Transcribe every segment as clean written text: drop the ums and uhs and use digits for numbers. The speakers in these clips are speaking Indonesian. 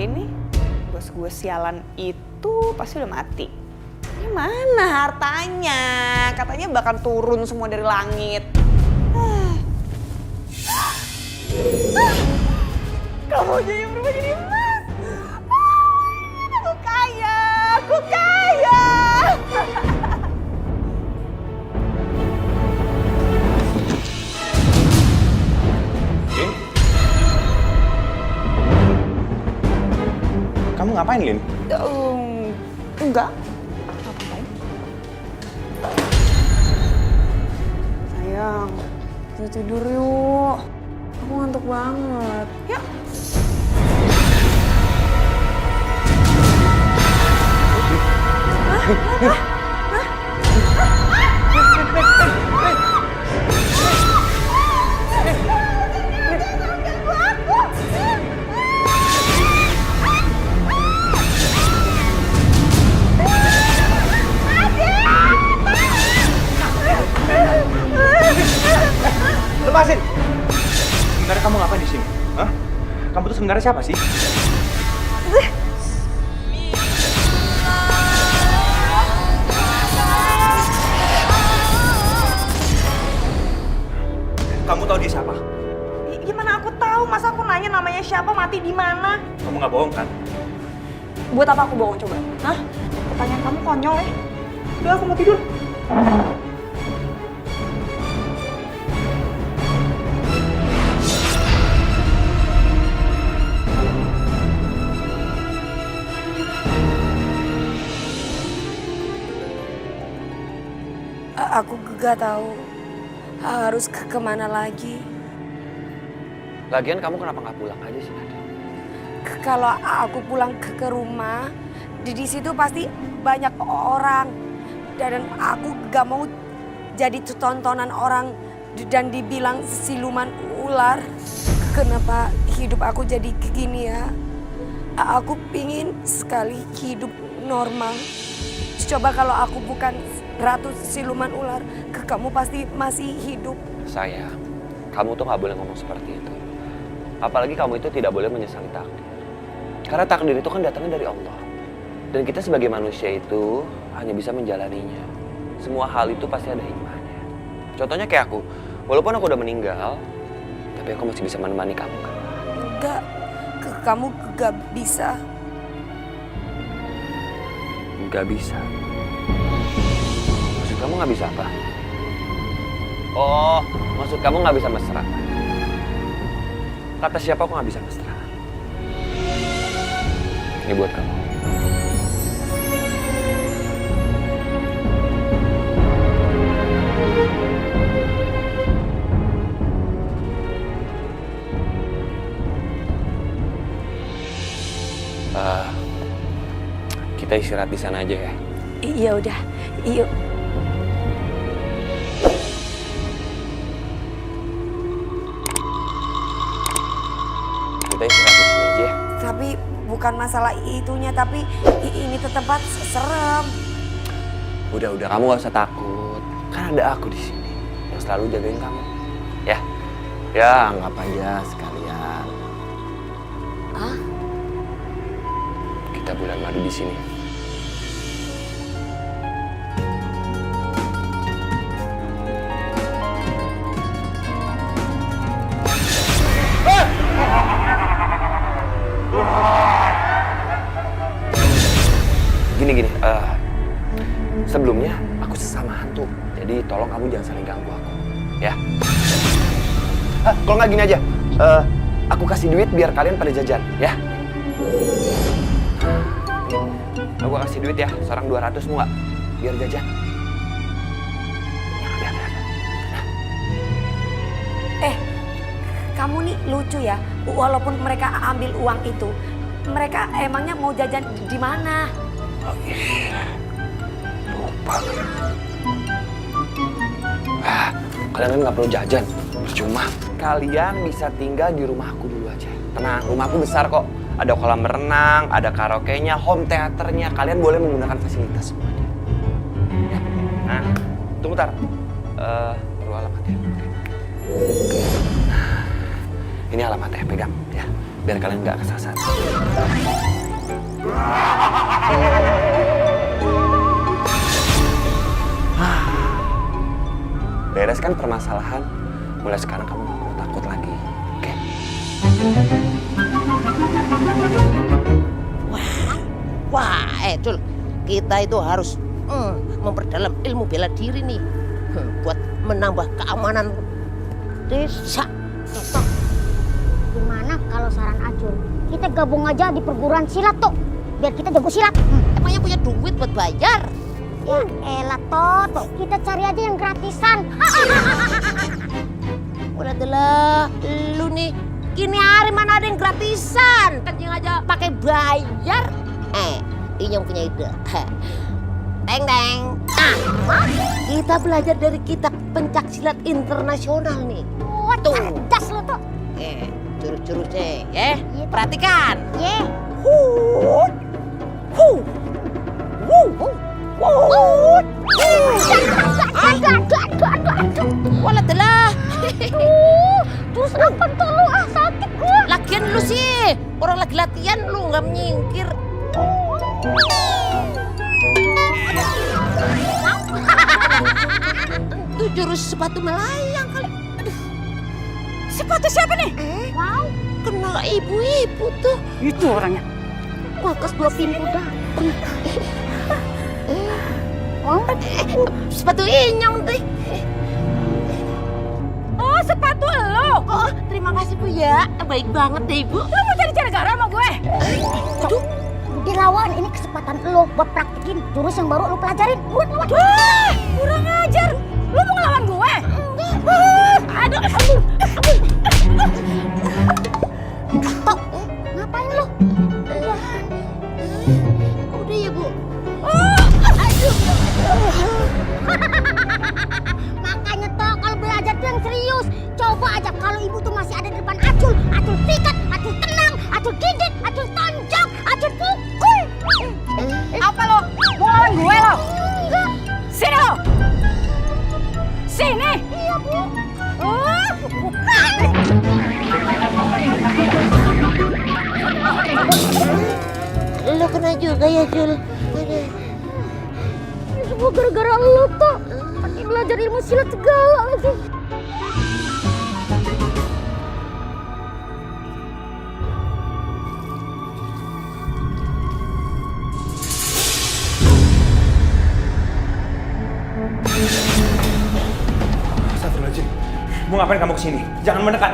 yakin nih bos gue sialan itu pasti udah mati. Ini mana hartanya? Katanya bakal turun semua dari langit. Kamu jadi berubah jadi emas. Aku kaya, aku kaya. Lin? Kamu ngapain, Lin? Enggak. Ngapain? Sayang, kita tidur yuk. Aku ngantuk banget. Ya. Lepasin! Sebenarnya kamu ngapain di sini? Hah? Kamu tuh sebenarnya siapa sih? Kamu tahu dia siapa? Gimana aku tahu? Masa aku nanya namanya siapa, mati di mana? Kamu nggak bohong kan? Buat apa aku bohong coba? Hah? Pertanyaan kamu konyol ya? Udah aku mau tidur. Aku gak tahu harus kemana lagi. Lagian kamu kenapa nggak pulang aja sih, Nada? Kalau aku pulang ke rumah, di situ pasti banyak orang. Dan aku gak mau jadi tontonan orang dan dibilang siluman ular. Kenapa hidup aku jadi begini ya? Aku pingin sekali hidup normal. Coba kalau aku bukan ratu siluman ular, kamu pasti masih hidup. Sayang, kamu tuh nggak boleh ngomong seperti itu. Apalagi kamu itu tidak boleh menyesali takdir. Karena takdir itu kan datangnya dari Allah. Dan kita sebagai manusia itu hanya bisa menjalaninya. Semua hal itu pasti ada hikmahnya. Contohnya kayak aku, walaupun aku udah meninggal, tapi aku masih bisa menemani kamu kan? Enggak, kamu gak bisa. Nggak bisa. Maksud kamu nggak bisa apa? Oh, maksud kamu nggak bisa mesra? Kata siapa aku nggak bisa mesra? Ini buat kamu. Kita istirahat di sana aja ya. Iya udah, yuk. Kita istirahat di sini aja ya. Tapi bukan masalah itunya, tapi ini tempat serem. Udah, kamu gak usah takut. Kan ada aku di sini yang selalu jagain kamu. Ya, anggap aja sekalian. Hah? Kita bulan madu di sini. Gini, sebelumnya aku sesama hantu, jadi tolong kamu jangan saling ganggu aku, ya. Kalau nggak gini aja, aku kasih duit biar kalian pada jajan, ya. Aku kasih duit ya, seorang 200 mau nggak? Biar jajan. Kamu nih lucu ya, walaupun mereka ambil uang itu, mereka emangnya mau jajan di mana? Lupa. Kalian kan nggak perlu jajan, percuma. Kalian bisa tinggal di rumahku dulu aja. Tenang, rumahku besar kok. Ada kolam renang, ada karaoke-nya, home theater-nya. Kalian boleh menggunakan fasilitas semuanya. Ya. Nah, tunggu tar. Perlu alamatnya. Nah, ini alamatnya, pegang ya. biar kalian nggak kesasar. Beres kan permasalahan? Mulai sekarang kamu nggak perlu takut lagi, oke? Wah, Cul, kita itu harus memperdalam ilmu bela diri nih buat menambah keamanan desa. Gimana kalau saran Acul, kita gabung aja di perguruan silat tuh, biar kita jago silat. Emangnya punya duit buat bayar? Ya elah Tot, kita cari aja yang gratisan. Walah, lu nih, kini hari mana ada yang gratisan? Kencing aja pakai bayar. Ini yang punya ide. Teng teng. Kita belajar dari kitab pencak silat internasional nih. Wah, cerdas lo tuh. Jurus-jurusnya ya. Perhatikan. Ye. Walah. Terus apa tuh lu? Sakit gua. Lagian lu sih, orang lagi latihan lu nggak menyingkir. Itu jurus sepatu melayang kali. Aduh. Sepatu siapa nih? Wow, Kena ibu-ibu tuh. Itu orangnya. kulkas 2 pintu dateng. Wow. Sepatu inyong tuh. Oh, sepatu lo. Oh, terima kasih Bu ya. Baik banget deh Ibu. Lo mau jadi gara-gara sama gue? Aduh, Dilawan, ini kesempatan lo buat praktekin jurus yang baru lo pelajarin. Buat lawan. Wah, kurang ajar. Lo mau ngelawan gue? Aduh, Tok, ngapain lo? udah ya Bu. Makanya Tok, kalau belajar tuh yang serius. Coba aja kalau ibu tuh masih ada di depan Acul. Acul sikat, Acul tenang, Acul gigit, Acul tonjok, Acul pukul. apa lo? Mau ngelawan gue lo? Enggak. Sini lo. Sini. Iya, Bu. Oh, bukan. Lo kena juga ya Jul. Ini semua gara-gara lo Tok. Pakai belajar ilmu silat segala lagi. Astagfirullahaladzim. Mau ngapain kamu kesini? Jangan mendekat.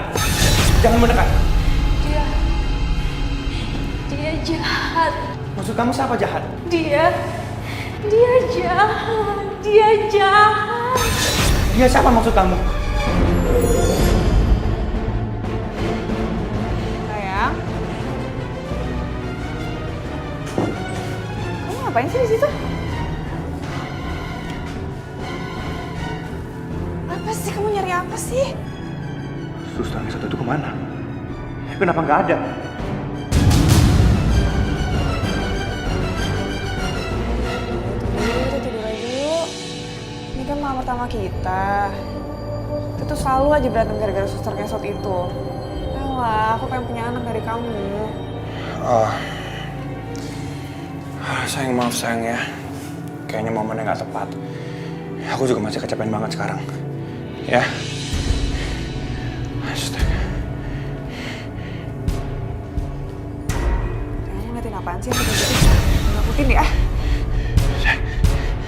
Jangan mendekat. Dia jahat. Maksud kamu siapa jahat? Dia jahat. Dia jahat. Dia siapa maksud kamu? Sayang. Kamu ngapain sih di situ? Apa sih? Kamu nyari apa sih? Suster yang satu itu kemana? Kenapa nggak ada? Kita tidur aja yuk. Ini kan malam pertama kita. Kita tuh selalu aja berantem gara-gara suster kesot itu. Alah, aku pengen punya anak dari kamu. Sayang, maaf sayang ya. Kayaknya momennya nggak tepat. Aku juga masih kecapean banget sekarang. Ya. Astaga. Kamu ngeliatin apaan sih? Nakutin deh ah.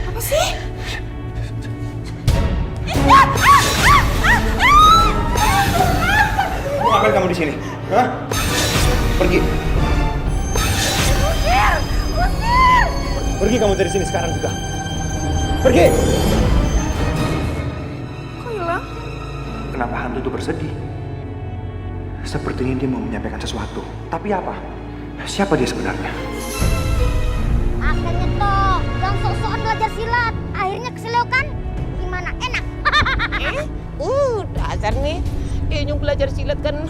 Apa sih? Mau ngapain kamu di sini? Hah? Pergi. Pergi kamu dari sini sekarang juga. Pergi. Kok hilang? Kenapa hantu itu bersedih? Sepertinya dia mau menyampaikan sesuatu. Tapi apa? Siapa dia sebenarnya? Makanya Tok, yang sok-sokan belajar silat. Akhirnya keseliokan. Gimana? Enak. Dasar nih. Kayaknya belajar silat kan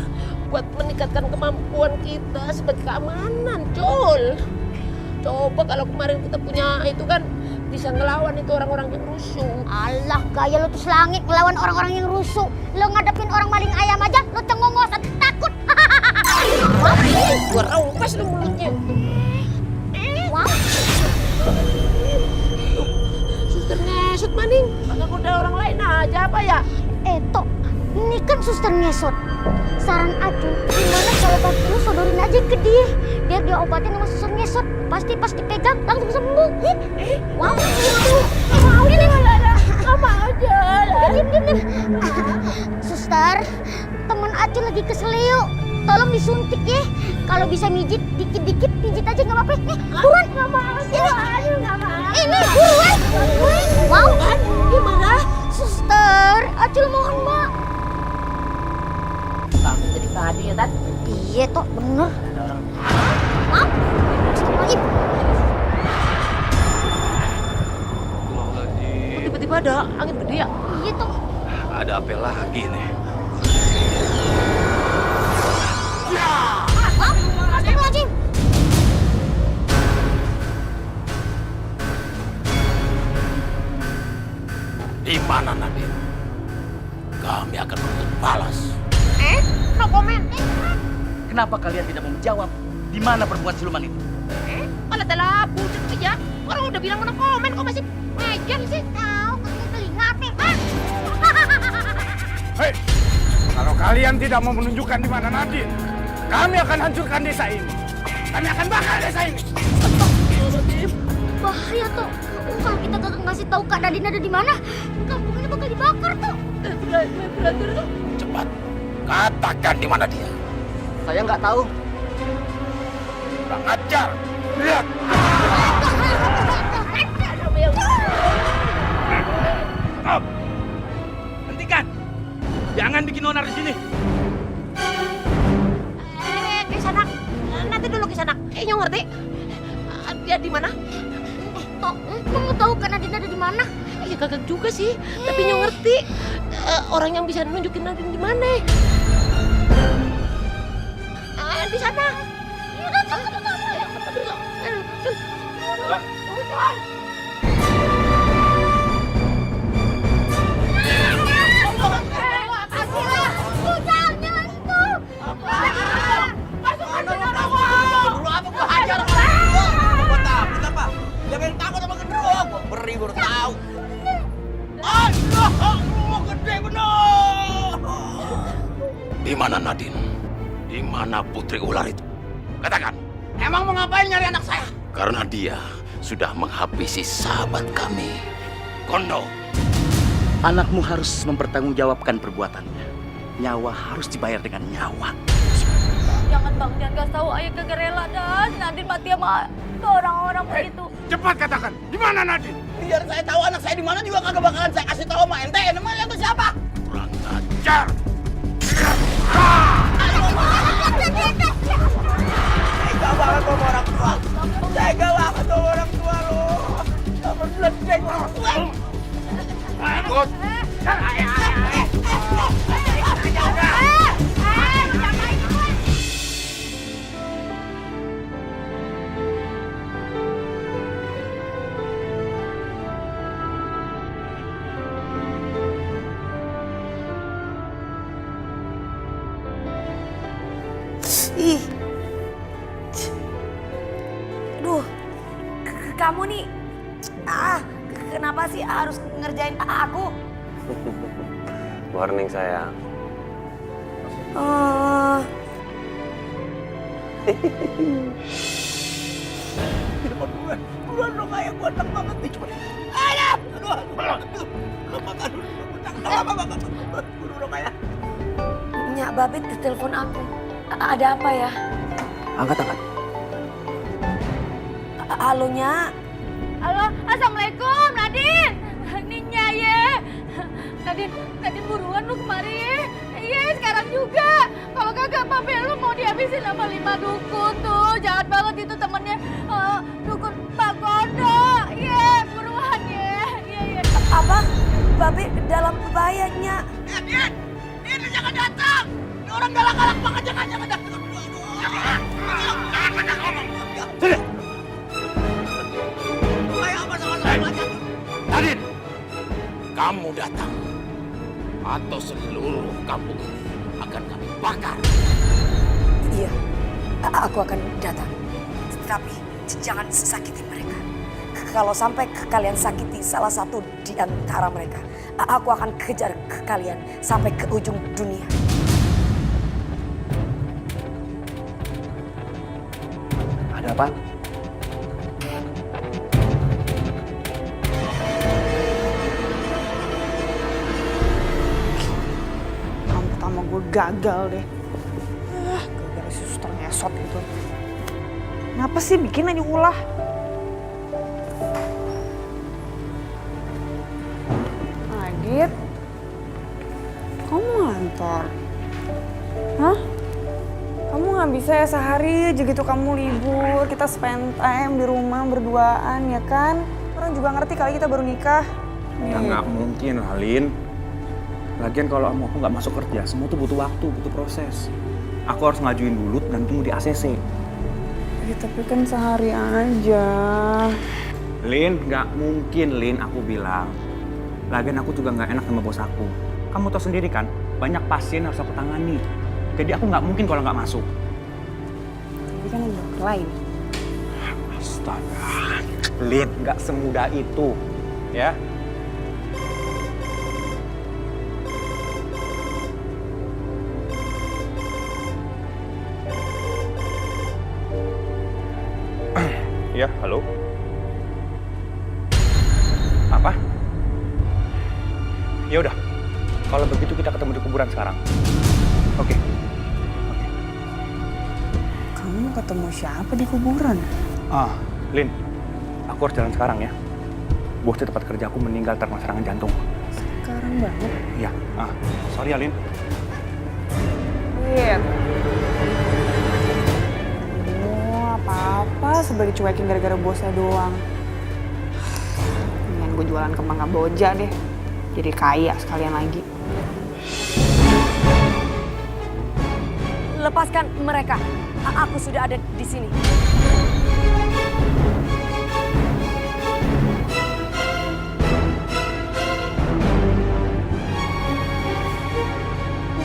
buat meningkatkan kemampuan kita sebagai keamanan, Cul. Coba kalau kemarin kita punya itu kan bisa ngelawan itu orang-orang yang rusuh. Alah, gaya lo tuh selangit ngelawan orang-orang yang rusuh. Lo ngadepin orang maling ayam aja, lo cengongosan, takut. Gua raupes lu mulutnya. Wow. Suster ngesot maning. Kagak kuda orang lain aja apa ya? Tok, ini kan suster ngesot. Saran aku, gimana kalau kaki lu sodorin aja ke dia, biar dia obatin sama suster ngesot. Pasti pas dipegang langsung sembuh. Wow. Mau ini Apa aja? Diam. Suster, temen Acu lagi keselio. Tolong disuntik ya. Kalau bisa mijit, dikit-dikit pijit aja nggak apa-apa. Nih, buruan. Nggak mau. Ini buruan. Wow. Gimana? Suster, Acul mohon mbak. Kamu jadi tadi ya, Tat? Iya toh, bener. Mau? Lagi. Tiba-tiba ada angin gede ya? Iya toh. Ada apa lagi nih? Astagfirullahaladzim. Di mana Nadir? Kami akan menuntut balas. No comment. Kenapa kalian tidak mau menjawab? Di mana perempuan siluman itu? Kalau telah bujuk aja. Orang udah bilang no comment kok masih ngejar sih? Tahu, kasih telinga apa? Hei, kalau kalian tidak mau menunjukkan di mana Nadine, kami akan hancurkan desa ini. Kami akan bakar desa ini. Bahaya toh. Kalau kita gak ngasih tahu Kak Nadine ada di mana, kampung ini bakal dibakar toh. Cepat, katakan di mana dia. Saya nggak tahu. Kurang ajar. Lihat. Stop. Hentikan. Jangan bikin onar di sini. Kisanak. Nanti dulu Kisanak. Kayaknya ngerti. Dia di mana? Toh, kamu tahu Kak Nadine ada di mana? Ya kagak juga sih. Tapi Nyo ngerti. Orang yang bisa nunjukin Nadine di mana? Di sana. Di mana Nadine? Di mana putri ular itu? Katakan. Emang mau ngapain nyari anak saya? Karena dia sudah menghabisi sahabat kami. Kondo. Anakmu harus mempertanggungjawabkan perbuatannya. Nyawa harus dibayar dengan nyawa. Jangan bang, jangan kasih tahu ayah kagak rela dan Nadine mati sama orang-orang begitu. Cepat katakan, di mana Nadine? Biar saya tahu anak saya di mana juga kagak bakalan saya kasih tahu sama ente. Namanya itu siapa? Kurang ajar. Tega banget sama orang tua. Tega banget sama orang tua lo. Sama beledek orang tua. Takut. Ih. Aduh. Kamu nih. Kenapa sih harus ngerjain aku? Warning sayang. Buruan dong ayah, gua enak banget nih cuma. Ayah! Aduh. Makan dulu. Buru dong ayah. Nyak Babit telepon aku. Ada apa ya? Angkat. Halo Nyak. Halo, assalamualaikum Nadine. Ninya ya. Nadine buruan lu kemari ya. Iya sekarang juga. Kalau kagak Babe lu mau dihabisin sama 5 dukun tuh. Jahat banget itu temennya dukun Pak Gondo. Iya buruan ya. Iya. Apa? Babit dalam bahaya Nyak. Din, jangan datang. Ini orang galak-galak banget, jangan datang. Jangan banyak ngomong. Sini. Kayak apa sama-sama banyak. Nadine, kamu datang atau seluruh kampung ini akan kami bakar. Iya. aku akan datang. Tapi jangan sakiti mereka. Kalau sampai kalian sakiti salah satu di antara mereka, aku akan kejar kalian sampai ke ujung dunia. Ada apa? Malam pertama gue gagal deh. Gara-gara si suster ngesot gitu. Kenapa sih bikin aja ulah? Adit, kamu ngantor? Hah? Kamu nggak bisa ya sehari aja gitu kamu libur, kita spend time di rumah berduaan ya kan? Orang juga ngerti kali kita baru nikah. Ya nggak mungkin lah, Lin. Lagian kalau aku nggak masuk kerja, semua tuh butuh waktu, butuh proses. Aku harus ngajuin dulu dan tunggu di ACC. Ya, tapi kan sehari aja. Lin, nggak mungkin, Lin, aku bilang. Lagian aku juga nggak enak sama bos aku. Kamu tahu sendiri kan, banyak pasien harus aku tangani. Jadi aku nggak mungkin kalau nggak masuk. Tapi kan ada dokter lain. Astaga. Lin, nggak semudah itu. Ya. Ya, halo. Apa? Ya udah. Kalau begitu kita ketemu di kuburan sekarang. Oke. Oke. Kamu ketemu siapa di kuburan? Lin, aku harus jalan sekarang ya. Bos di tempat kerja aku meninggal terkena serangan jantung. Sekarang banget. Iya. Sorry ya, Lin. Lin. Apa-apa sebel dicuekin gara-gara bosnya doang. Mendingan gue jualan kembang kamboja deh. Jadi kaya sekalian lagi. Lepaskan mereka. Aku sudah ada di sini.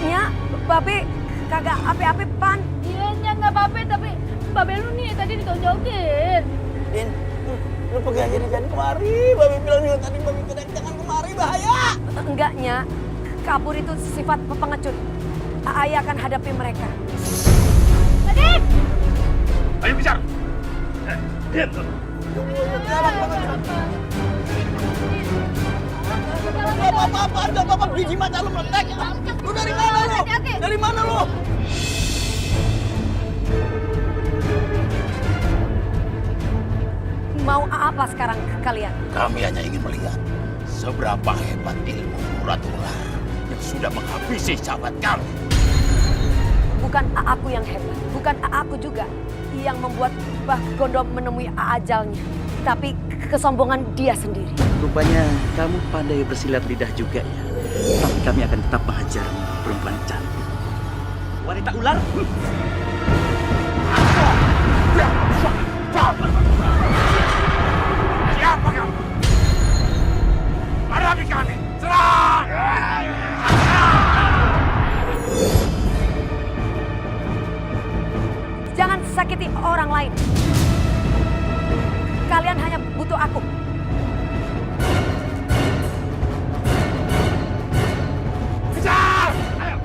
Ya, Babe kagak ape-ape pan. Iya, nggak apa-apa, tapi Babe lu nih tadi ditonjokin. Din, lu pergi aja di jangan kemari. Babi bilang juga tadi babi bilang jangan kemari, bahaya. Enggaknya, kabur itu sifat pengecut. Ayah akan hadapi mereka. Nadine! Ayo kejar. Diam. Apa-apa, ada apa-apa biji mata lu meletek. Lu dari mana lu? Dari mana lu? Mau apa sekarang kalian? Kami hanya ingin melihat seberapa hebat ilmu urat ular yang sudah menghabisi sahabat kami. Bukan aku yang hebat, bukan aku juga yang membuat Mbah Gondo menemui ajalnya. Tapi kesombongan dia sendiri. Rupanya kamu pandai bersilat lidah juga ya. Tapi kami akan tetap menghajarmu, perempuan cantik. Wanita ular. Siapa kamu? Hadapi kami! Serang! Jangan sakiti orang lain. Kalian hanya butuh aku. Kejar! Ayo!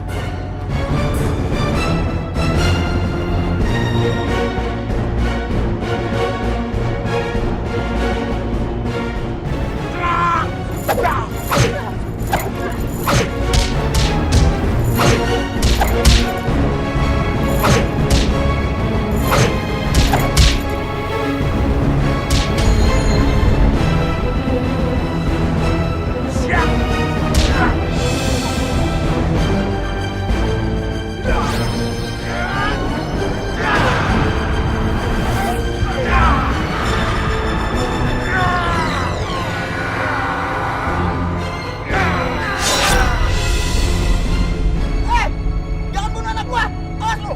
Jangan bunuh anak gua. Awas lu.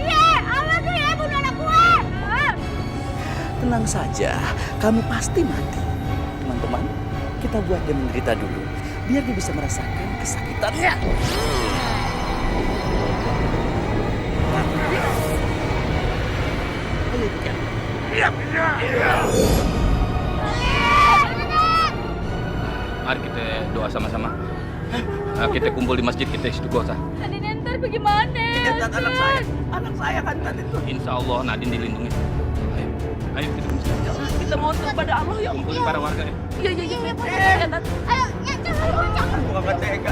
Iya, awas lu ya bunuh anak gua. Tenang saja, kamu pasti mati. Teman-teman, kita buat dia menderita dulu. Biar dia bisa merasakan kesakitannya. Mari kita doa sama-sama. Kita kumpul di masjid, kita istighosah. Nadine ntar bagaimana? Lihat anak saya kan tadi tuh. Insya Allah Nadine dilindungi. Ayo kita ke masjid. Kita mohon kepada Allah ya. Kumpulin para warga ya. Iya. Ayo, jangan. Bukan tega.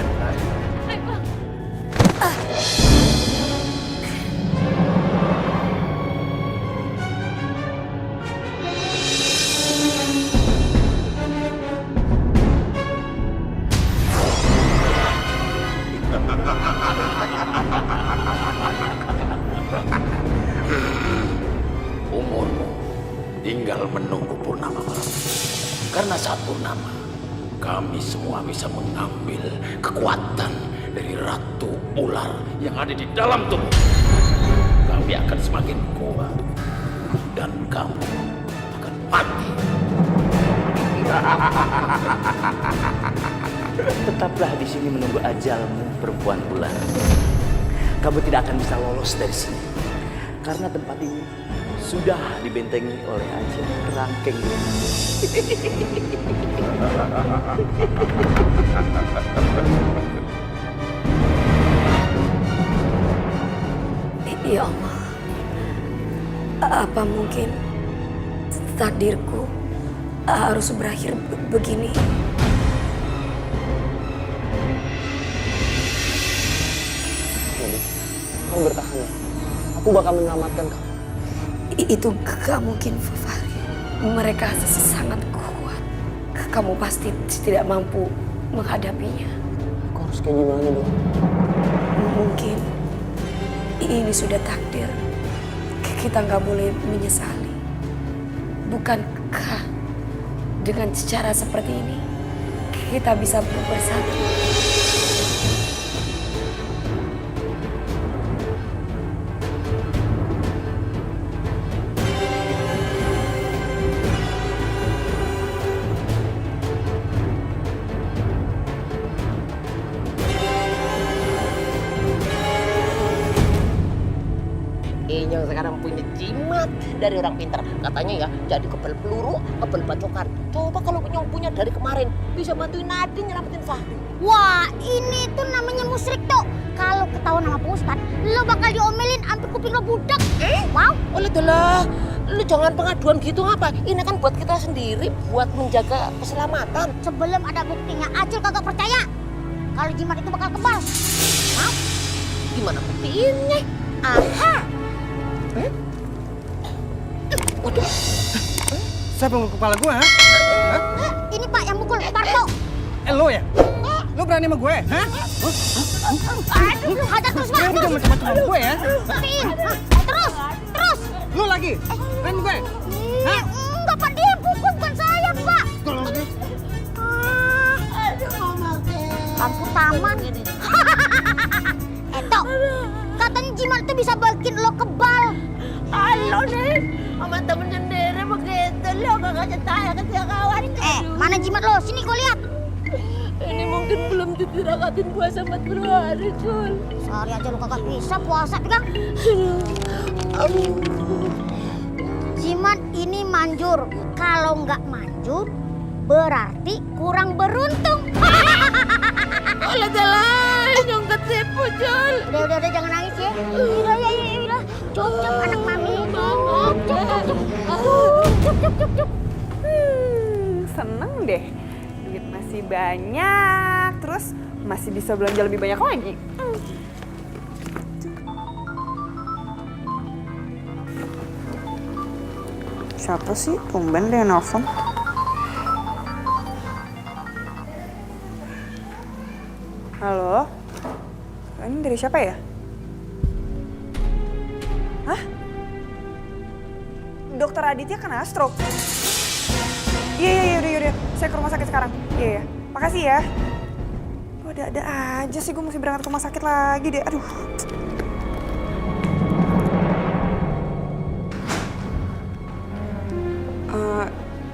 Umurmu tinggal menunggu purnama malam. Karena saat purnama, kami semua bisa mengambil kekuatan dari ratu ular yang ada di dalam tubuh. Kami akan semakin kuat dan kamu akan mati. Tetaplah di sini menunggu ajalmu, perempuan ular. Kamu tidak akan bisa lolos dari sini. Karena tempat ini sudah dibentengi oleh aja kerangkeng. Ya Allah, apa mungkin takdirku harus berakhir begini? Kamu bertahan ya. Aku bakal menyelamatkan kamu. Itu gak mungkin, Fahri. Mereka sangat kuat. Kamu pasti tidak mampu menghadapinya. Aku harus kayak gimana dong? Mungkin ini sudah takdir. Kita nggak boleh menyesali. Bukankah dengan cara seperti ini kita bisa bersatu? Yang sekarang punya jimat dari orang pintar. Katanya ya, jadi kebal peluru, kebal bacokan. Coba kalau punya dari kemarin, bisa bantuin Nadine nyelamatin Fahri. Wah, ini tuh namanya musyrik tuh. Kalau ketahuan sama Pak Ustadz, lo bakal diomelin sampai kuping lo budak. Wow. Oleh telah, lu jangan pengaduan gitu ngapa? Ini kan buat kita sendiri, buat menjaga keselamatan. Sebelum ada buktinya, Acil kagak percaya kalau jimat itu bakal kebal. Wow. Gimana buktiinnya? Aha. Waduh. Siapa yang kepala gue, ha? Ini Pak yang mukul Parto. Lo ya? Lo berani sama gue, ha? Aduh, hajar terus Pak. Lo jangan macam-macam sama gue ya? Terus. Lo lagi? Berani sama gue? Hah? Enggak Pak, dia pukul bukan saya Pak. Lampu taman. Eto, katanya jimat itu bisa bikin lo kebal. Halo nih, sama temen sendiri begitu lo gak kasih tanya ke tiap kawan. Mana jimat lo? Sini gue lihat. Ini mungkin belum ditirakatin puasa 40 hari, Jul. Sehari aja lo kagak bisa puasa, pegang. Jimat ini manjur. Kalau nggak manjur, berarti kurang beruntung. Alah jalan, yang ketipu, Jul. Udah, jangan nangis ya. Udah. Cup, anak mami. Cup. Seneng deh. Duit masih banyak, terus masih bisa belanja lebih banyak lagi. Siapa sih? Tumben dia nelfon. Halo? Ini dari siapa ya? Hah? Dokter Aditya kena stroke. Iya, udah. Saya ke rumah sakit sekarang. Iya. Makasih ya. Ada aja sih, gue mesti berangkat ke rumah sakit lagi deh. Aduh.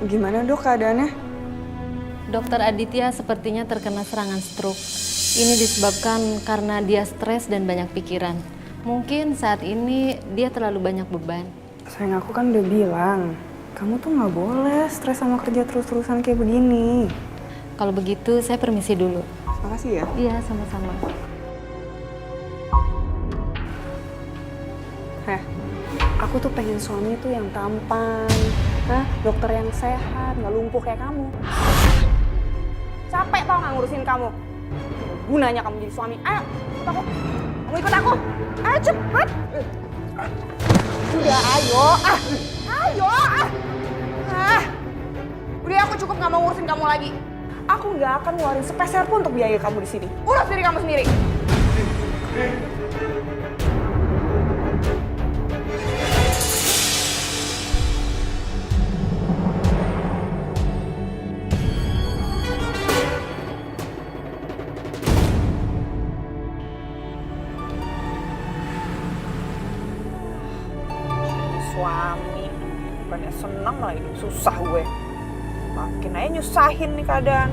Gimana dok keadaannya? Dokter Aditya sepertinya terkena serangan stroke. Ini disebabkan karena dia stres dan banyak pikiran. Mungkin saat ini dia terlalu banyak beban. Sayang, aku kan udah bilang, kamu tuh nggak boleh stres sama kerja terus-terusan kayak begini. Kalau begitu, saya permisi dulu. Makasih ya. Iya, sama-sama. Aku tuh pengen suami tuh yang tampan, dokter yang sehat, nggak lumpuh kayak kamu. Capek tau nggak ngurusin kamu. Gunanya kamu jadi suami. Ayo, ikut aku. Kamu ikut aku. Ayo cepet. Udah, ayo. Ayo. Udah, aku cukup nggak mau ngurusin kamu lagi. Aku nggak akan ngeluarin sepeser pun untuk biaya kamu di sini. Urus diri kamu sendiri. Suami, bukannya seneng malah hidup susah gue. Makin aja nyusahin nih keadaan.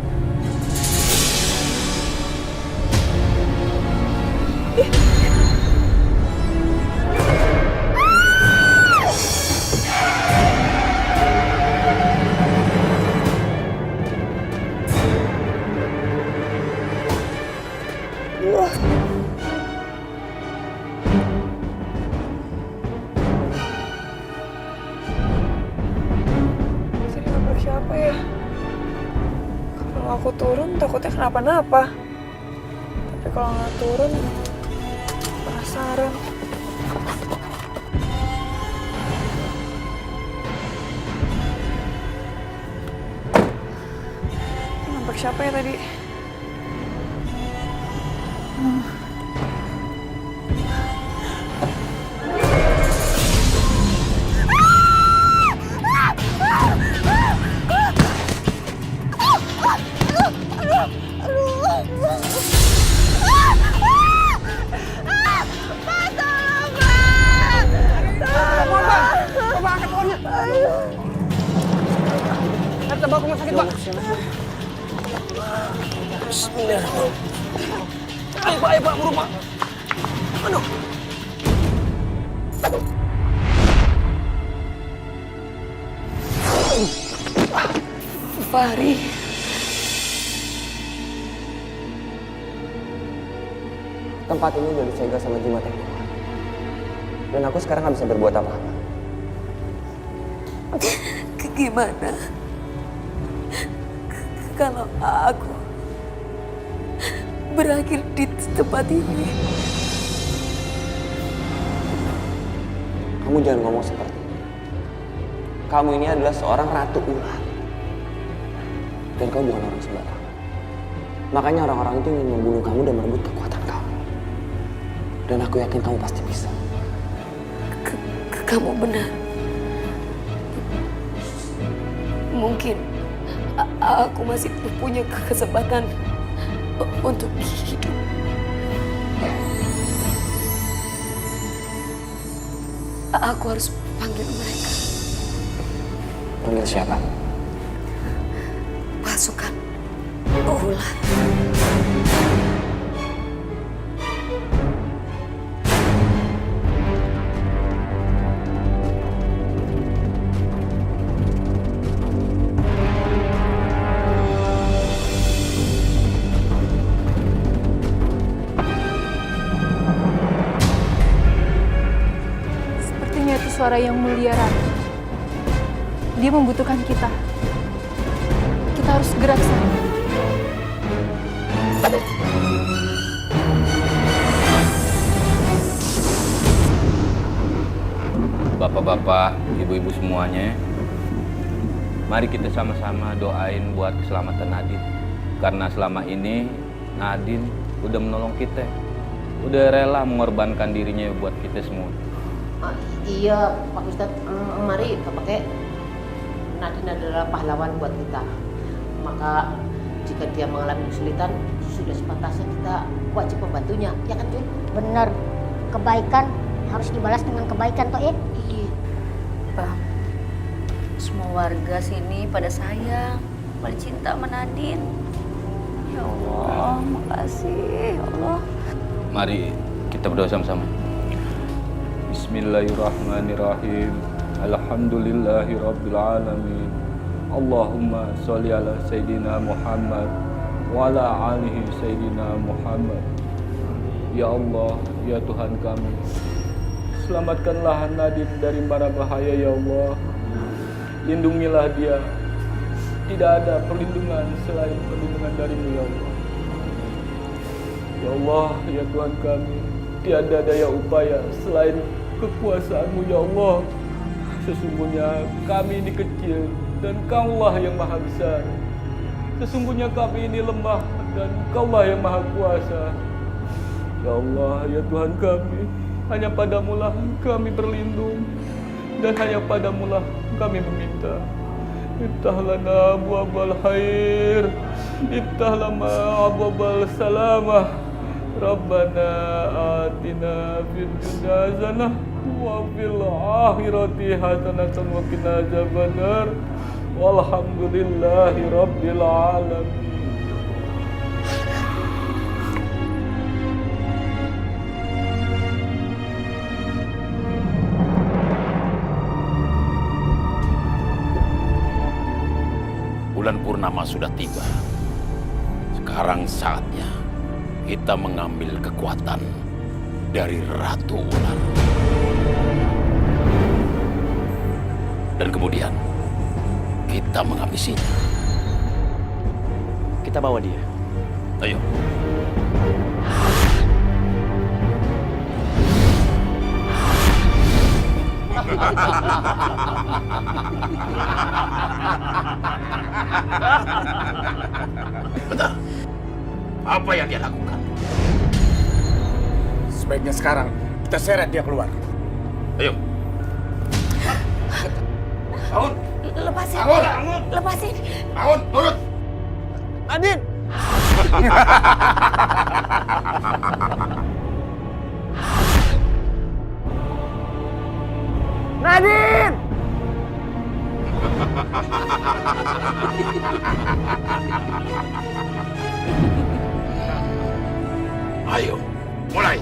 Sini nabrak siapa ya? Kalau aku turun takutnya kenapa-napa. Tapi kalau nggak turun, penasaran. Nabrak siapa ya tadi? Kita bawa ke rumah sakit, Pak. Ayo, Pak, buru, Pak. Aduh. Fahri. Tempat ini udah disegel sama jimat yang kuat. Dan aku sekarang nggak bisa berbuat apa-apa. Gimana kalau aku berakhir di tempat ini? Kamu jangan ngomong seperti ini. Kamu ini adalah seorang ratu ular. Dan kamu bukan orang sembarangan. Makanya orang-orang itu ingin membunuh kamu dan merebut kekuatan kamu. Dan aku yakin kamu pasti bisa. Kamu benar. Mungkin aku masih punya kesempatan untuk hidup. Aku harus panggil mereka. Panggil siapa? Pasukan ular. Sepertinya itu suara yang mulia, Ratu. Dia membutuhkan kita. Kita harus gerak sana. Bapak-bapak, ibu-ibu semuanya, mari kita sama-sama doain buat keselamatan Nadine. Karena selama ini Nadine udah menolong kita. Udah rela mengorbankan dirinya buat kita semua. Iya, Pak Ustadz, mari kita pakai. Nadine adalah pahlawan buat kita. Maka jika dia mengalami kesulitan, sudah sepantasnya kita wajib membantunya, ya kan, Jun? Bener, kebaikan harus dibalas dengan kebaikan, toh, ya? Iya. Bang, semua warga sini pada sayang, pada cinta sama Nadine. Ya Allah, makasih, ya Allah. Mari kita berdoa sama-sama. Bismillahirrahmanirrahim. Alhamdulillahi Rabbil Alamin. Allahumma sholli ala Sayyidina Muhammad wa ala alihi Sayyidina Muhammad. Ya Allah, ya Tuhan kami, selamatkanlah Nadine dari mara bahaya ya Allah. Lindungilah dia. Tidak ada perlindungan selain perlindungan dari-Mu ya Allah. Ya Allah, ya Tuhan kami, tiada daya upaya selain kekuasaan-Mu ya Allah. Sesungguhnya kami ini kecil dan Kaulah yang maha besar. Sesungguhnya kami ini lemah dan Kaulah yang maha kuasa. Ya Allah, ya Tuhan kami, hanya Padamu-lah kami berlindung dan hanya Padamu-lah kami meminta. Iftah lana abwabal khair, iftah lana abwabal salamah. Rabbana atina fid dunya hasanah wa fil akhirati hasanatan wa qina adzabannar. Walhamdulillahi rabbil alamin. Bulan purnama sudah tiba. Sekarang saatnya kita mengambil kekuatan dari Ratu Ular. Dan kemudian kita menghabisinya. Kita bawa dia. Ayo. Betul. Apa yang dia lakukan? Sebaiknya sekarang kita seret dia keluar. Ayo. Bangun. Lepasin. Bangun. Bangun. Lepasin. Bangun. Turun. Nadine! Nadine! Ayo, mulai.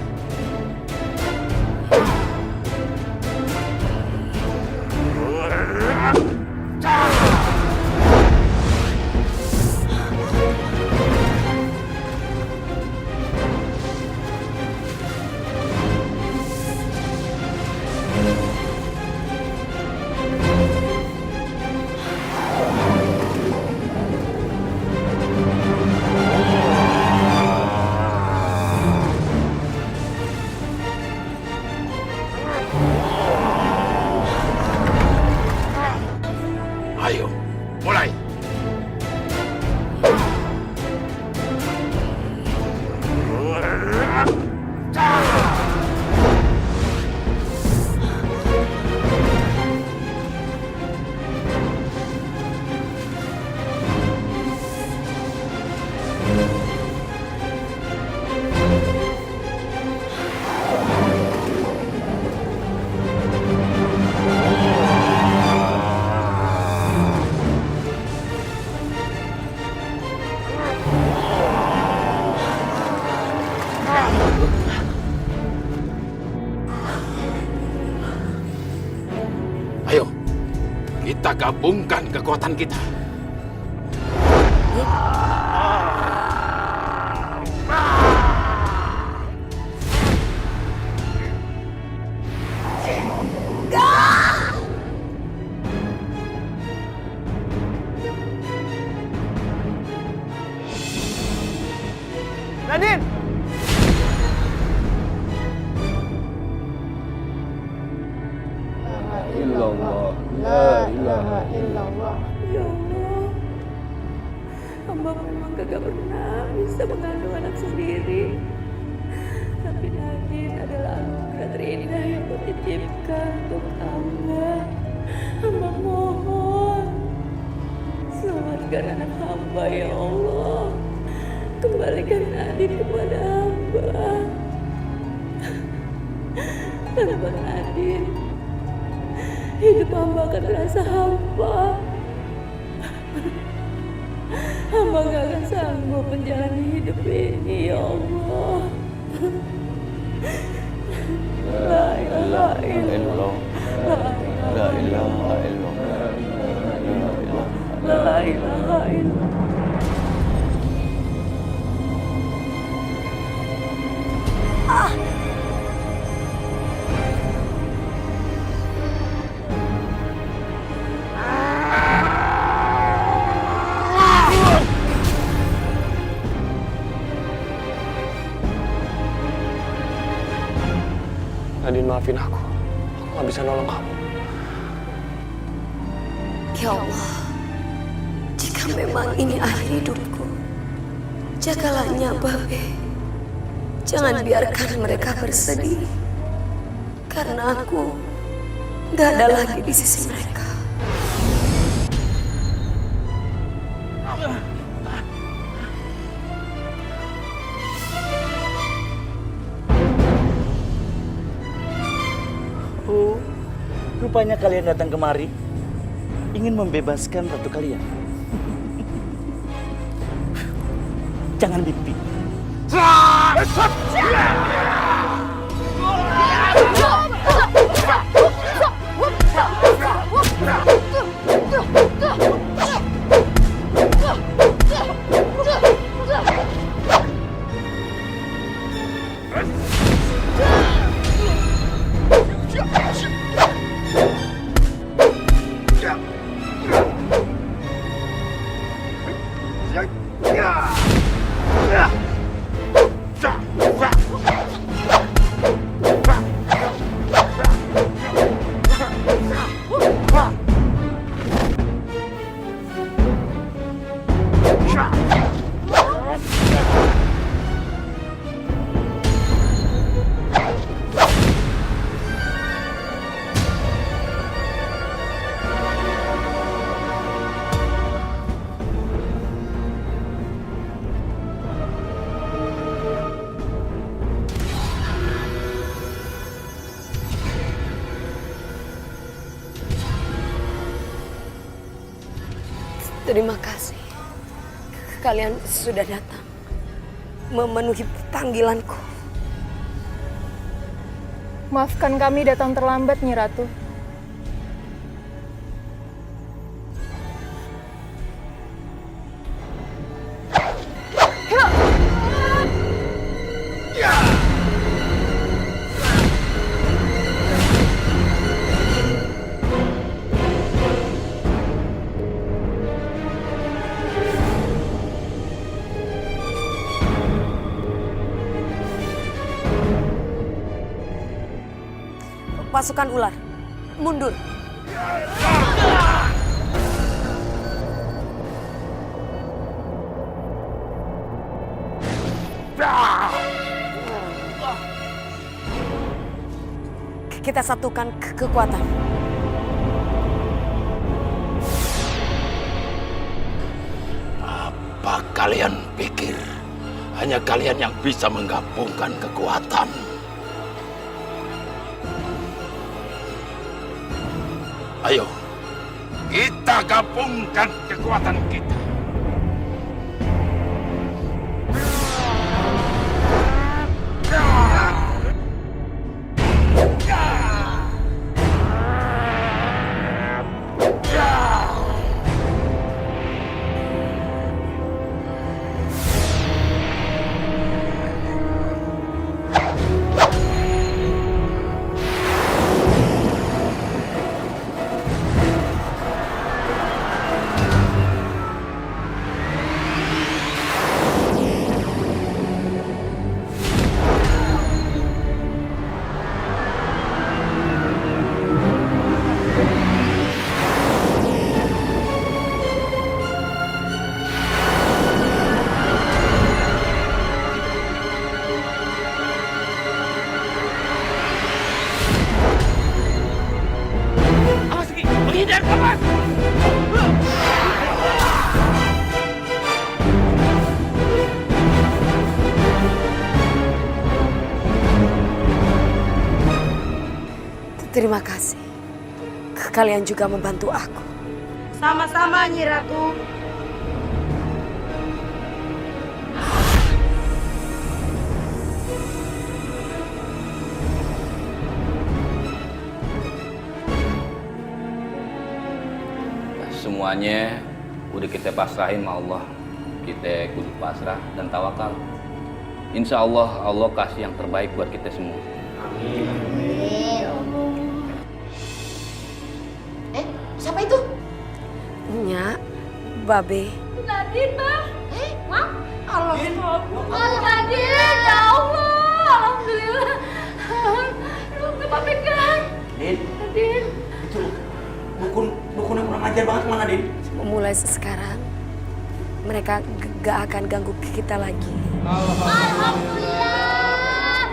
Ayo, mulai. Ayo, kita gabungkan kekuatan kita. Nadine! Illallah, la ilaha illallah. Ya Allah, hamba memang gak pernah bisa mengandung anak sendiri. Tapi Nadine adalah anugerah terindah yang Kau titipkan untuk hamba. Hamba mohon, selamatkan anak hamba ya Allah. Kembalikan Nadine kepada hamba. Tanpa Nadine, hidup hamba akan terasa hampa. Hamba gak akan sanggup menjalani hidup ini, ya Allah. La ilaha illallah. La ilaha illallah. La ilaha illallah. Nadine, maafin aku. Aku gak bisa nolong kamu. Ya Allah, jika memang ini akhir hidupku, jagalah Nyak Babe. Jangan biarkan mereka bersedih, karena aku gak ada lagi di sisi mereka. Oh, rupanya kalian datang kemari ingin membebaskan ratu kalian. Jangan mimpi. Terima kasih. Kalian sudah datang memenuhi panggilanku. Maafkan kami datang terlambat, Nyi Ratu. Pasukan ular, mundur. Kita satukan kekuatan. Apa kalian pikir hanya kalian yang bisa menggabungkan kekuatan? Ayo, kita gabungkan kekuatan kita. Terima kasih. Kalian juga membantu aku. Sama-sama, Nyi Ratu. semuanya udah kita pasrahin sama Allah. Kita kudu pasrah dan tawakal. Insya Allah, Allah kasih yang terbaik buat kita semua. Siapa itu? Nya, Babe. Nadine, Bang. Mak? Allah. Nadine, ya Allah. Alhamdulillah. Lu gak pegang. Din, Nadine. itu dukun yang kurang ajar banget mana, Din? Mulai sekarang mereka gak akan ganggu kita lagi. Alhamdulillah.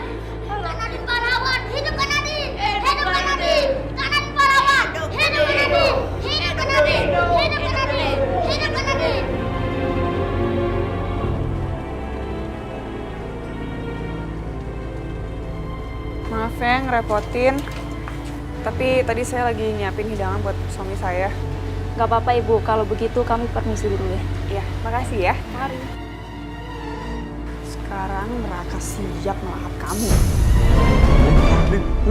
Kak Nadine pahlawan, hidup Kak Nadine. Hidup Kak Nadine. Kak Nadine pahlawan. Hidup Kak Nadine. Hidup Kak Nadine. Hidup Kak Nadine. Hidup Kak Nadine. Maaf ya ngerepotin. Tapi tadi saya lagi nyiapin hidangan buat suami saya. Gak apa-apa Ibu, kalau begitu kami permisi dulu ya. Iya, makasih ya. Mari. Sekarang neraka siap melahap kamu.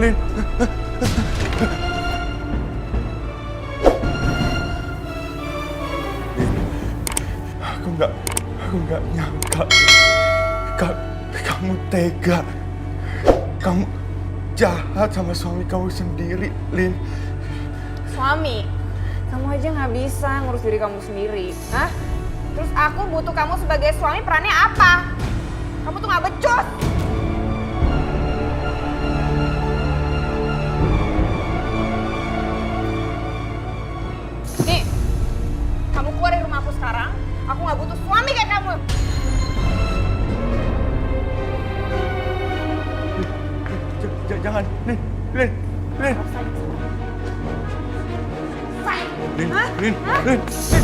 Lin. Aku nggak nyangka. Kamu tega. Kamu jahat sama suami kamu sendiri, Lin. Suami, kamu aja nggak bisa ngurus diri kamu sendiri. Hah? Terus aku butuh kamu sebagai suami, perannya apa? Kamu tuh nggak becus. Nih, kamu keluar dari rumah aku sekarang. Aku nggak butuh suami kayak kamu. Jangan, Lin. Lin.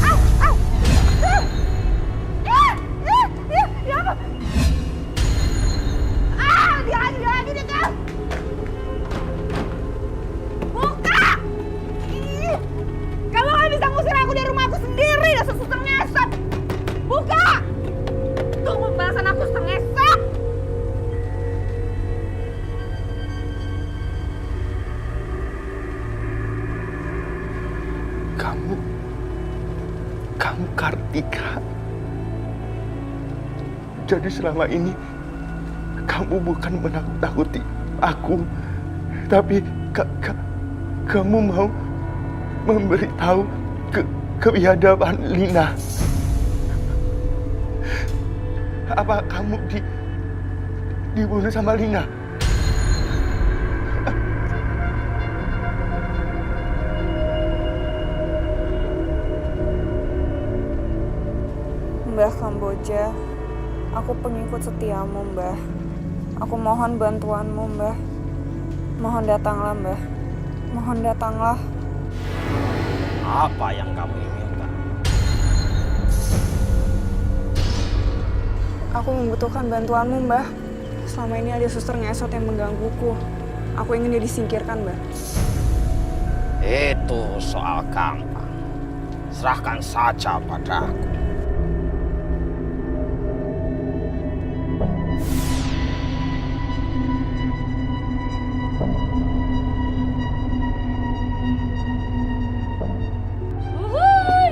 Au! Ya apa? Dia lagi deh kau. Buka! Kamu nggak bisa ngusir aku dari rumah aku sendiri, dasar suster ngesot. Buka! Tunggu pembahasan aku suster ngesot. Kamu Kartika. Jadi selama ini kamu bukan menakut-nakuti aku, tapi kamu mau memberitahu kebiadaban Lina. Apa kamu dibunuh sama Lina? Mbah Kamboja, aku pengikut setiamu, Mbah. Aku mohon bantuanmu, Mbah. Mohon datanglah, Mbah. Mohon datanglah. Apa yang kamu inginkan? Aku membutuhkan bantuanmu, Mbah. Selama ini ada suster ngesot yang menggangguku. Aku ingin dia disingkirkan, Mbah. Itu soal gampang. Serahkan saja padaku.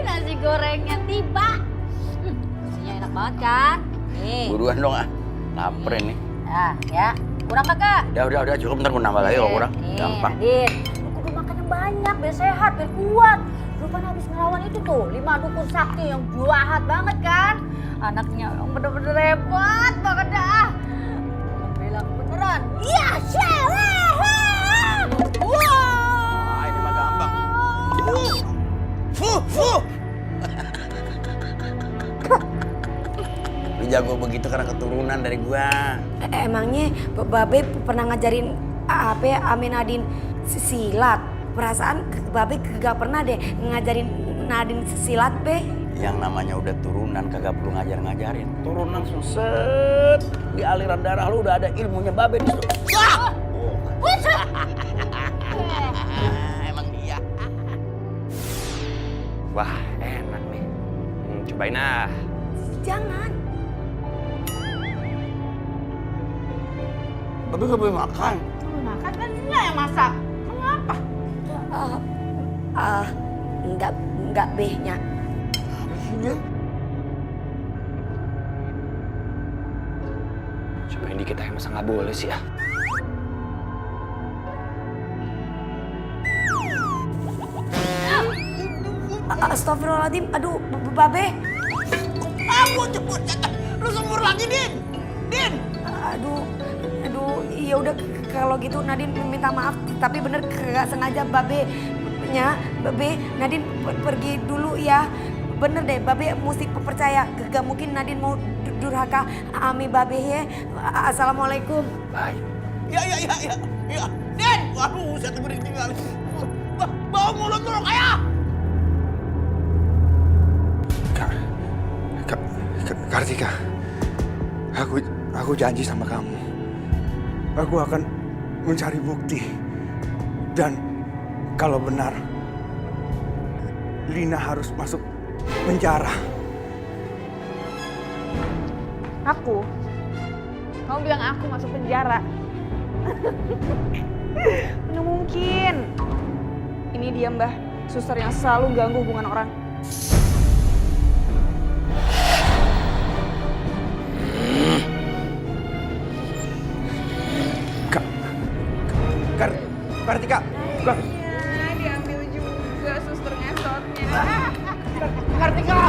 Nasi gorengnya tiba. Nasinya enak banget kan? Nih. Buruan dong ah. Laper ini. Ya. Kurang kakak. Udah cukup, ntar gue nambah lagi kalau kurang. Gampang. Nadine, lu kudu makan yang banyak biar sehat, biar kuat. Lu kan habis ngelawan itu tuh, 5 dukun sakti yang jahat banget kan? Anaknya yang bener-bener hebat banget dah. Bilang beneran. Iya, Sheila. Wah, ini mah gampang. Lu jago begitu karena keturunan dari gua. Emangnya Babe pernah ngajarin apa ya Ame Nadine silat? Perasaan Babe gak pernah deh ngajarin Nadine silat, Be. Yang namanya udah turunan kagak perlu ngajarin. Turunan suset. Di aliran darah lu udah ada ilmunya Babe di situ. Emang dia. Wah, enak nih. Cobain ah. Jangan. Babe gak boleh makan. Makan kan dia yang masak. Kenapa? nggak B-nya. Siapa yang dikit aja masa nggak boleh sih ya? Astagfirullahaladzim, aduh, Babe. Aku jemput, lu sembur lagi, Din. Din. Aduh, ya udah kalau gitu Nadine minta maaf, tapi bener kagak sengaja Babe-nya, Nadine pergi dulu ya. Bener deh, Babe mesti percaya, gak mungkin Nadine mau durhaka ami Babe ya. Assalamualaikum. Baik. Ya. Din, waduh, saya tuh tinggal. Bawa mulut lu kayak. Kartika, aku janji sama kamu. Aku akan mencari bukti. Dan kalau benar, Lina harus masuk penjara. Aku? Kamu bilang aku masuk penjara? Mana mungkin. Ini dia Mbah, suster yang selalu ganggu hubungan orang. Kartika, Diambil juga suster ngesotnya. Kartika,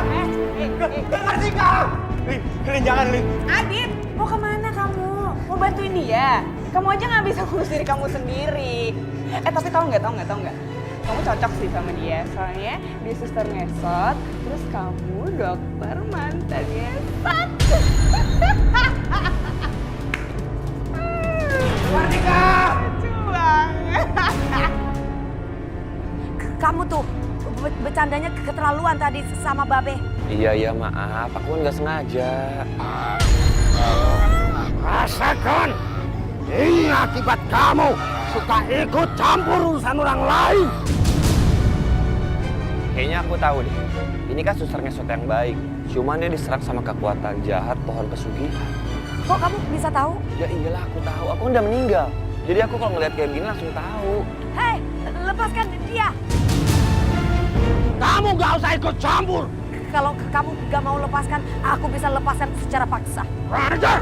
Lin jangan Lin. Adit, mau kemana kamu? Mau bantuin dia? Kamu aja nggak bisa ngusir kamu sendiri. Tapi tahu nggak? Kamu cocok sih sama dia, soalnya dia suster ngesot, terus kamu dokter mantan ngesot. Kartika! Kamu tuh bercandanya keterlaluan tadi sama Babe. Iya, maaf. Aku kan nggak sengaja. Rasakan! Ini akibat kamu suka ikut campur urusan orang lain. Kayaknya aku tahu deh. Ini kan suster ngesot yang baik. Cuman dia diserang sama kekuatan jahat pohon pesugihan. Kok kamu bisa tahu? Ya iyalah aku tahu. Aku udah meninggal. Jadi aku kalau ngeliat kayak gini langsung tahu. Hei, lepaskan dia. Kamu gak usah ikut campur. Kalau kamu gak mau lepaskan, aku bisa lepaskan secara paksa. Raja!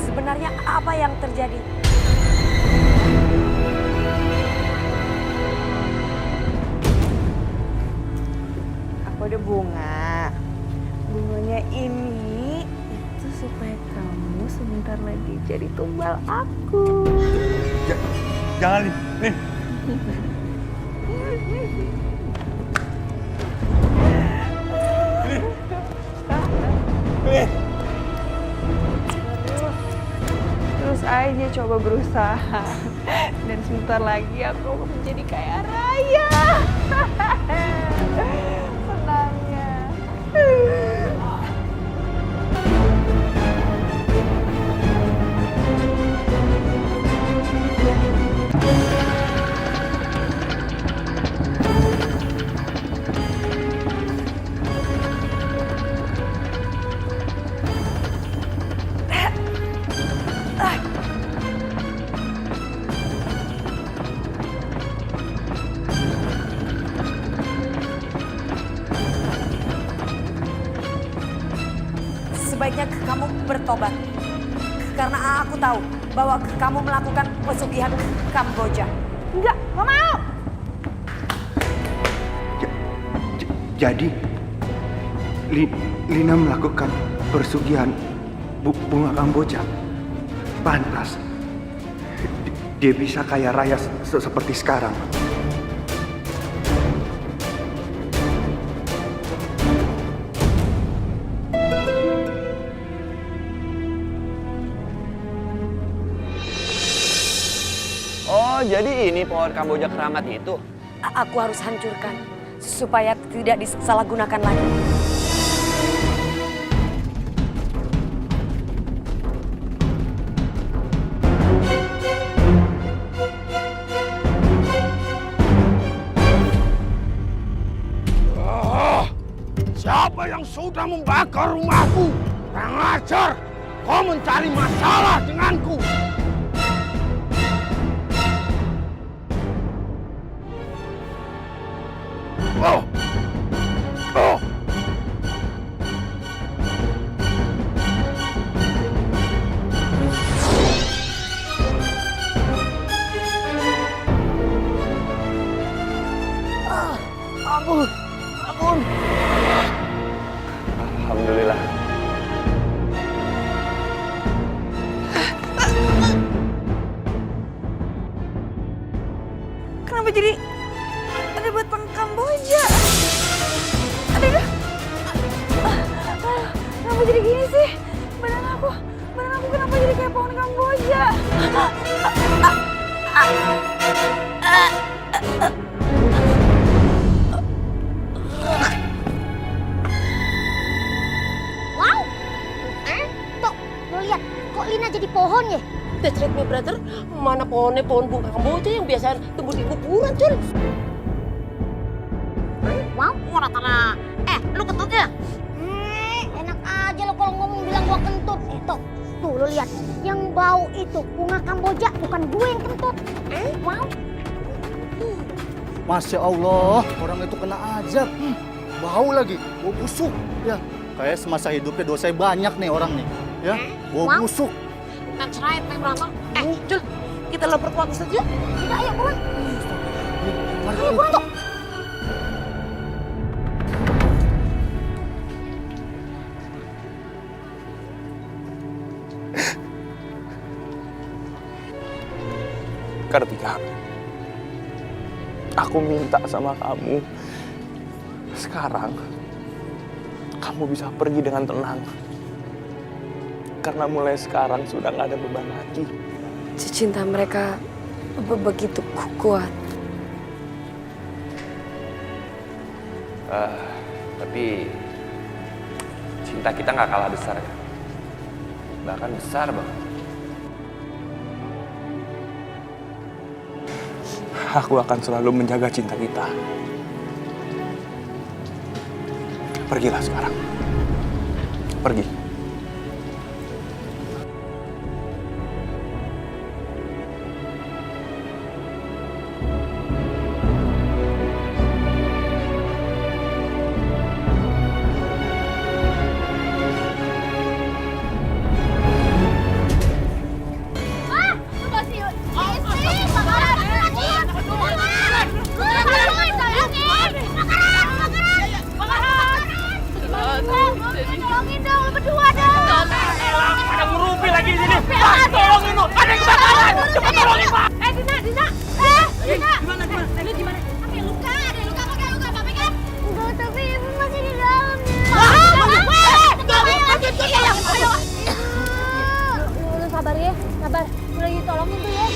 Sebenarnya apa yang terjadi? Aku ada bunga. Bunganya ini itu supaya kamu sebentar lagi jadi tumbal aku. Jangan Lin. Terus aja coba berusaha. Dan sebentar lagi aku menjadi kaya raya. Senangnya. Sebaiknya kamu bertobat. Karena aku tahu bahwa kamu melakukan pesugihan Kamboja. Enggak mau. Jadi Lina melakukan persugihan bunga Kamboja. Pantas dia bisa kaya raya seperti sekarang. Oh, jadi ini pohon Kamboja keramat itu? Aku harus hancurkan supaya tidak disalahgunakan lagi. siapa yang sudah membakar rumahku? Kurang ajar! Kau mencari masalah denganku! Oh! Oh! Ampun, ampun. Alhamdulillah. Kenapa jadi ada batang Kamboja? Kenapa jadi gini sih? Badan aku kenapa jadi kayak pohon Kamboja? Wow. Tuh, lo lihat, kok Lina jadi pohon ya? That's right, my brother. Mana pohonnya pohon bunga kamboja yang biasa tumbuh di kuburan, Cul. Wow. Rata-rata. Lu kentutnya? Enak aja lo kalau ngomong bilang gua kentut. Tuh lo lihat, yang bau itu bunga Kamboja, bukan gue yang kentut. Wow. Masya Allah, orang itu kena azab. Bau lagi, bau busuk. Ya, kayak semasa hidupnya dosanya banyak nih orang nih. Ya, bau busuk. That's right, my brother. Cul, kita lapor polisi saja. Kita ayo pulang. Ayo pulang tuh. Kartika, aku minta sama kamu, sekarang kamu bisa pergi dengan tenang. Karena mulai sekarang sudah gak ada beban lagi. Cinta mereka begitu kuat. Tapi cinta kita nggak kalah besar ya. Bahkan besar banget. Aku akan selalu menjaga cinta kita. Pergilah sekarang. Pergi. Tolongin dong, lu berdua dong. Ada ngerupi lagi di sini. Pak, tolongin lu. Ada yang kebakaran. Cepat tolongin, Pak. Dina. Dina. Gimana? Lu gimana? Ada luka pakai luka apa kan? Enggak, tapi ibu masih di dalamnya. Ayo. Lu sabar ya, sabar. Lu lagi tolongin tuh ya.